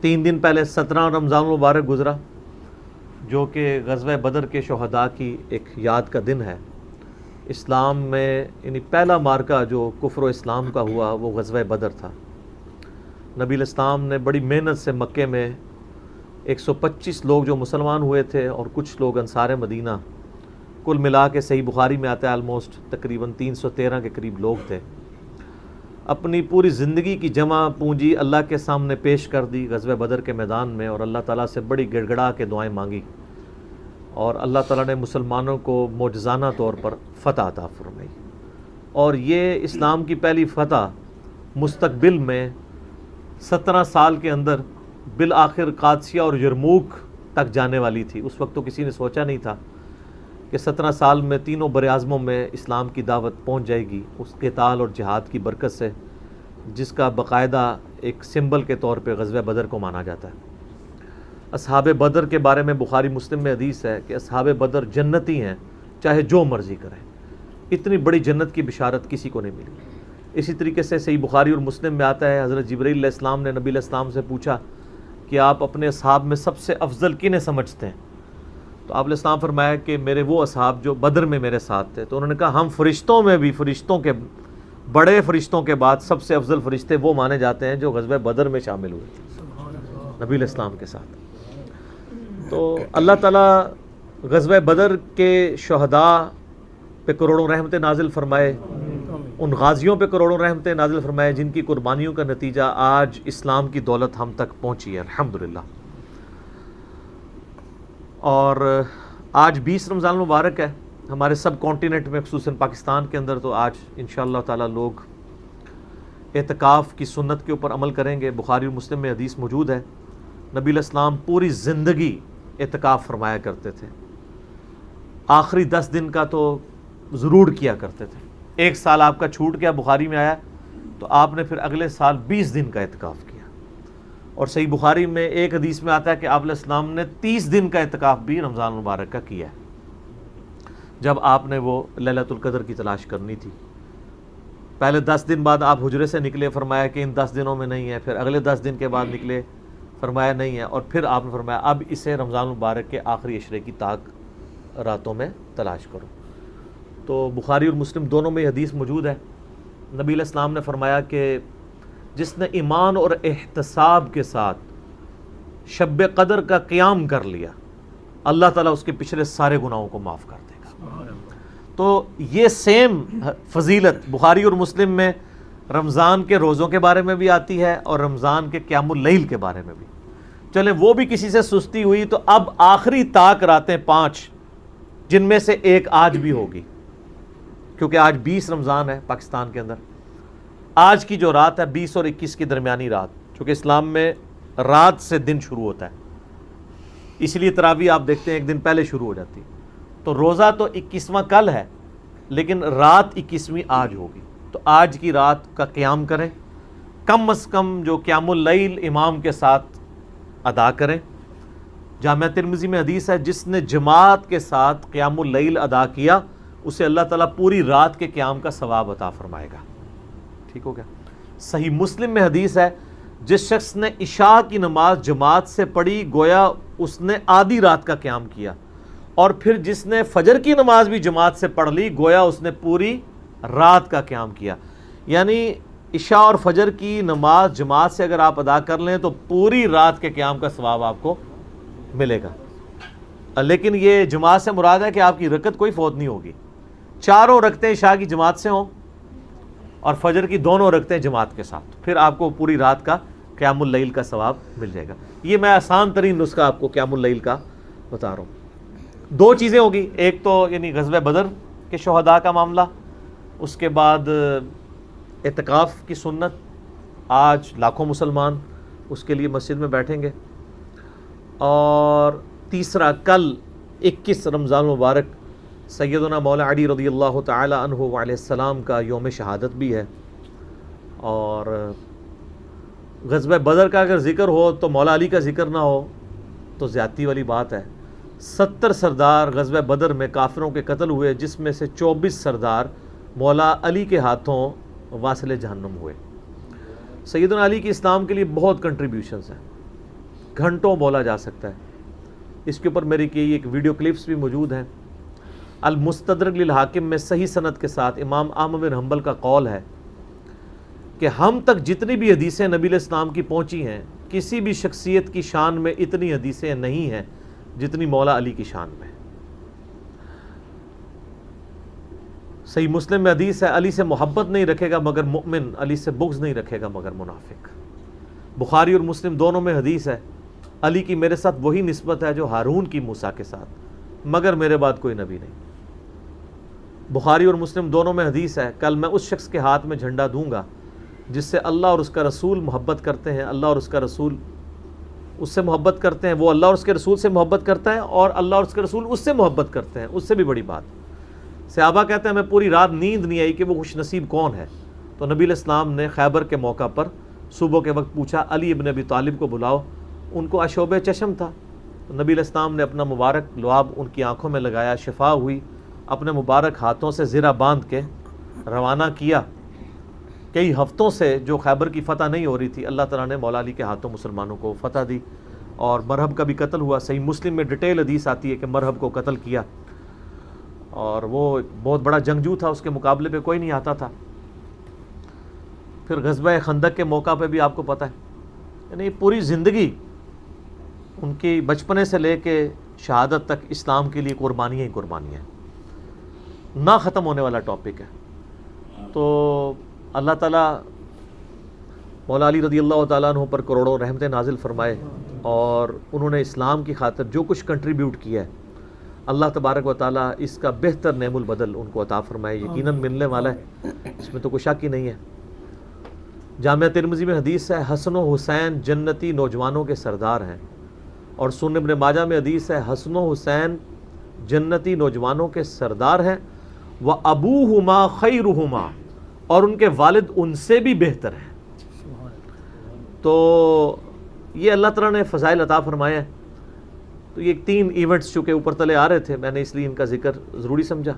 3 دن پہلے 17 رمضان المبارک گزرا، جو کہ غزوہ بدر کے شہداء کی ایک یاد کا دن ہے۔ اسلام میں یعنی پہلا مارکہ جو کفر و اسلام کا ہوا وہ غزوہ بدر تھا۔ نبی الاسلام نے بڑی محنت سے مکے میں 125 لوگ جو مسلمان ہوئے تھے اور کچھ لوگ انصار مدینہ، کل ملا کے صحیح بخاری میں آتا ہے آلموسٹ تقریباً 313 کے قریب لوگ تھے، اپنی پوری زندگی کی جمع پونجی اللہ کے سامنے پیش کر دی غزوہ بدر کے میدان میں، اور اللہ تعالیٰ سے بڑی گڑ گڑا کے دعائیں مانگی، اور اللہ تعالیٰ نے مسلمانوں کو معجزانہ طور پر فتح عطا فرمائی۔ اور یہ اسلام کی پہلی فتح مستقبل میں 17 سال کے اندر بالآخر قادسیہ اور یرموک تک جانے والی تھی۔ اس وقت تو کسی نے سوچا نہیں تھا کہ 17 سال میں تینوں براعظموں میں اسلام کی دعوت پہنچ جائے گی، اس قتال اور جہاد کی برکت سے، جس کا باقاعدہ ایک سمبل کے طور پہ غزوہ بدر کو مانا جاتا ہے۔ اصحاب بدر کے بارے میں بخاری مسلم میں حدیث ہے کہ اصحاب بدر جنتی ہیں، چاہے جو مرضی کریں۔ اتنی بڑی جنت کی بشارت کسی کو نہیں ملی۔ اسی طریقے سے صحیح بخاری اور مسلم میں آتا ہے، حضرت جبرائیل علیہ السلام نے نبی علیہ السلام سے پوچھا کہ آپ اپنے اصحاب میں سب سے افضل کنہیں سمجھتے ہیں؟ تو آپ علیہ السلام فرمایا کہ میرے وہ اصحاب جو بدر میں میرے ساتھ تھے۔ تو انہوں نے کہا ہم فرشتوں میں بھی، فرشتوں کے بڑے فرشتوں کے بعد سب سے افضل فرشتے وہ مانے جاتے ہیں جو غزوہ بدر میں شامل ہوئے تھے نبی علیہ السلام کے ساتھ۔ تو اللہ تعالیٰ غزوہ بدر کے شہداء پہ کروڑوں رحمتیں نازل فرمائے، ان غازیوں پہ کروڑوں رحمتیں نازل فرمائے جن کی قربانیوں کا نتیجہ آج اسلام کی دولت ہم تک پہنچی ہے الحمدللہ۔ اور آج 20 رمضان المبارک ہے ہمارے سب کانٹیننٹ میں، خصوصاً پاکستان کے اندر تو آج انشاءاللہ تعالیٰ لوگ اعتکاف کی سنت کے اوپر عمل کریں گے۔ بخاری اور مسلم میں حدیث موجود ہے، نبی علیہ السلام پوری زندگی اعتکاف فرمایا کرتے تھے، آخری 10 دن کا تو ضرور کیا کرتے تھے۔ 1 سال آپ کا چھوٹ گیا، بخاری میں آیا، تو آپ نے پھر اگلے سال 20 دن کا اعتکاف کیا۔ اور صحیح بخاری میں ایک حدیث میں آتا ہے کہ آپ علیہ السلام نے 30 دن کا اعتکاف بھی رمضان المبارک کا کیا ہے، جب آپ نے وہ لیلۃ القدر کی تلاش کرنی تھی۔ پہلے 10 دن بعد آپ حجرے سے نکلے، فرمایا کہ ان 10 دنوں میں نہیں ہے، پھر اگلے 10 دن کے بعد نکلے، فرمایا نہیں ہے، اور پھر آپ نے فرمایا اب اسے رمضان المبارک کے آخری عشرے کی طاق راتوں میں تلاش کرو۔ تو بخاری اور مسلم دونوں میں حدیث موجود ہے، نبی علیہ السلام نے فرمایا کہ جس نے ایمان اور احتساب کے ساتھ شب قدر کا قیام کر لیا، اللہ تعالیٰ اس کے پچھلے سارے گناہوں کو معاف کر دے گا۔ تو یہ سیم فضیلت بخاری اور مسلم میں رمضان کے روزوں کے بارے میں بھی آتی ہے اور رمضان کے قیام اللیل کے بارے میں بھی۔ چلے وہ بھی کسی سے سستی ہوئی تو اب آخری طاق راتیں 5 جن میں سے ایک آج بھی ہوگی، کیونکہ آج 20 رمضان ہے پاکستان کے اندر۔ آج کی جو رات ہے 20 اور 21 کی درمیانی رات، چونکہ اسلام میں رات سے دن شروع ہوتا ہے، اس لیے تراویح آپ دیکھتے ہیں ایک دن پہلے شروع ہو جاتی، تو روزہ تو 21واں کل ہے لیکن رات 21ویں آج ہوگی۔ تو آج کی رات کا قیام کریں، کم از کم جو قیام اللیل امام کے ساتھ ادا کریں۔ جامعہ ترمذی میں حدیث ہے جس نے جماعت کے ساتھ قیام اللیل ادا کیا اسے اللہ تعالیٰ پوری رات کے قیام کا ثواب عطا فرمائے گا۔ ٹھیک ہو گیا؟ صحیح مسلم میں حدیث ہے جس شخص نے عشاء کی نماز جماعت سے پڑھی گویا اس نے آدھی رات کا قیام کیا، اور پھر جس نے فجر کی نماز بھی جماعت سے پڑھ لی گویا اس نے پوری رات کا قیام کیا۔ یعنی عشاء اور فجر کی نماز جماعت سے اگر آپ ادا کر لیں تو پوری رات کے قیام کا ثواب آپ کو ملے گا۔ لیکن یہ جماعت سے مراد ہے کہ آپ کی رکعت کوئی فوت نہیں ہوگی، 4 رکعتیں عشاء کی جماعت سے ہوں اور فجر کی 2 رکعتیں جماعت کے ساتھ، پھر آپ کو پوری رات کا قیام اللیل کا ثواب مل جائے گا۔ یہ میں آسان ترین نسخہ آپ کو قیام اللیل کا بتا رہا ہوں۔ 2 چیزیں ہوگی، ایک تو یعنی غزوہ بدر کے شہداء کا معاملہ، اس کے بعد اعتکاف کی سنت، آج لاکھوں مسلمان اس کے لیے مسجد میں بیٹھیں گے، اور تیسرا کل 21 رمضان مبارک سیدنا مولا علی رضی اللہ تعالی عنہ علیہ السلام کا یوم شہادت بھی ہے۔ اور غزوہ بدر کا اگر ذکر ہو تو مولا علی کا ذکر نہ ہو تو زیادتی والی بات ہے۔ 70 سردار غزوہ بدر میں کافروں کے قتل ہوئے، جس میں سے 24 سردار مولا علی کے ہاتھوں واصل جہنم ہوئے۔ سیدنا علی کی اسلام کے لیے بہت کنٹریبیوشنز ہیں، گھنٹوں بولا جا سکتا ہے. اس کے اوپر میری کی ایک ویڈیو کلپس بھی موجود ہیں. المستدرک للحاکم میں صحیح سند کے ساتھ امام احمد بن حنبل کا قول ہے کہ ہم تک جتنی بھی حدیثیں نبی علیہ السلام کی پہنچی ہیں کسی بھی شخصیت کی شان میں اتنی حدیثیں نہیں ہیں جتنی مولا علی کی شان میں. صحیح مسلم میں حدیث ہے علی سے محبت نہیں رکھے گا مگر مؤمن، علی سے بغض نہیں رکھے گا مگر منافق. بخاری اور مسلم دونوں میں حدیث ہے علی کی میرے ساتھ وہی نسبت ہے جو ہارون کی موسیٰ کے ساتھ، مگر میرے بعد کوئی نبی نہیں. بخاری اور مسلم دونوں میں حدیث ہے کل میں اس شخص کے ہاتھ میں جھنڈا دوں گا جس سے اللہ اور اس کا رسول محبت کرتے ہیں، اللہ اور اس کا رسول اس سے محبت کرتے ہیں، وہ اللہ اور اس کے رسول سے محبت کرتا ہے اور اللہ اور اس کے رسول اس سے محبت کرتے ہیں. اس سے بھی بڑی بات. صحابہ کہتے ہیں ہمیں پوری رات نیند نہیں آئی کہ وہ خوش نصیب کون ہے. تو نبی علیہ السلام نے خیبر کے موقع پر صبح کے وقت پوچھا علی ابن ابی طالب کو بلاؤ. ان کو اشوب چشم تھا. تو نبی علیہ السلام نے اپنا مبارک لعاب ان کی آنکھوں میں لگایا، شفا ہوئی، اپنے مبارک ہاتھوں سے زرہ باندھ کے روانہ کیا. کئی ہفتوں سے جو خیبر کی فتح نہیں ہو رہی تھی اللہ تعالیٰ نے مولا علی کے ہاتھوں مسلمانوں کو فتح دی اور مرہب کا بھی قتل ہوا. صحیح مسلم میں ڈیٹیل حدیث آتی ہے کہ مرہب کو قتل کیا اور وہ بہت بڑا جنگجو تھا، اس کے مقابلے پہ کوئی نہیں آتا تھا. پھر غزوہ خندق کے موقع پہ بھی آپ کو پتہ ہے یعنی پوری زندگی ان کی بچپنے سے لے کے شہادت تک اسلام کے لیے قربانیاں ہی قربانیاں ہیں. نہ ختم ہونے والا ٹاپک ہے. تو اللہ تعالیٰ مولا علی رضی اللہ تعالیٰ عنہ پر کروڑوں رحمتیں نازل فرمائے اور انہوں نے اسلام کی خاطر جو کچھ کنٹریبیوٹ کیا ہے اللہ تبارک و تعالیٰ اس کا بہتر نعم البدل ان کو عطا فرمائے. یقیناً ملنے والا ہے، اس میں تو کوئی شک ہی نہیں ہے. جامعہ ترمذی میں حدیث ہے حسن و حسین جنتی نوجوانوں کے سردار ہیں، اور سنن ابن ماجہ میں حدیث ہے حسن و حسین جنتی نوجوانوں کے سردار ہیں وَأَبُوهُمَا خَيْرُهُمَا، اور ان کے والد ان سے بھی بہتر ہیں. تو یہ اللہ تعالیٰ نے فضائل عطا فرمائے ہیں. تو یہ 3 ایونٹس چونکہ اوپر تلے آ رہے تھے میں نے اس لیے ان کا ذکر ضروری سمجھا.